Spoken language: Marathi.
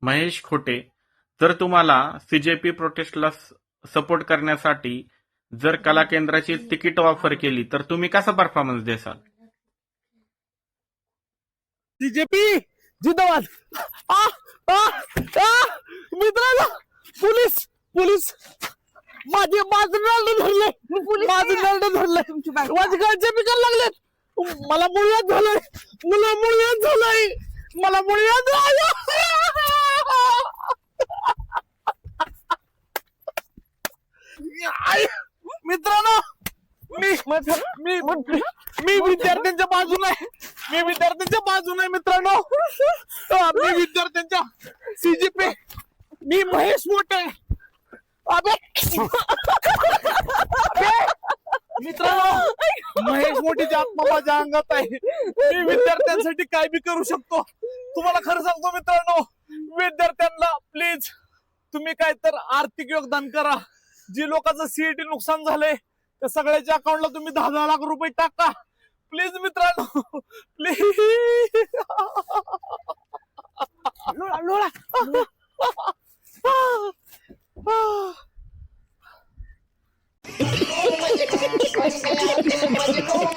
महेश खोटे, जर तुम्हाला सीजेपी प्रोटेस्टला सपोर्ट करण्यासाठी जर कला केंद्राची तिकीट ऑफर केली तर तुम्ही कसा परफॉर्मन्स देसाल? बीजेपी जिंदाबाद. आ आ आ मित्रांनो, पोलीस पोलीस माझं नळ धरलंय, माझं नळ धरलंय, माझी गाडीचे बिकायला लागलेत. मला मुळ्यात झालंय, मला मुळ्यात झालंय, मला मुळ्यात मित्रांनो, मी मी मी विद्यार्थ्यांच्या बाजूने आहे, मी विद्यार्थ्यांच्या बाजूने आहे मित्रांनो. मी विद्यार्थ्यांच्या सीजीपी, मी महेश मोठे. अबे मित्रांनो, महेश मोठीची आत्मा माझ्या अंगात आहे. मी विद्यार्थ्यांसाठी काय बी करू शकतो. तुम्हाला खरं सांगतो मित्रांनो, विद्यार्थ्यांना प्लीज तुम्ही काय तर आर्थिक योगदान करा. जी लोकांचं सीईटी नुकसान झालंय त्या सगळ्याच्या अकाउंटला तुम्ही 10-10 लाख रुपये टाका प्लीज मित्रांनो.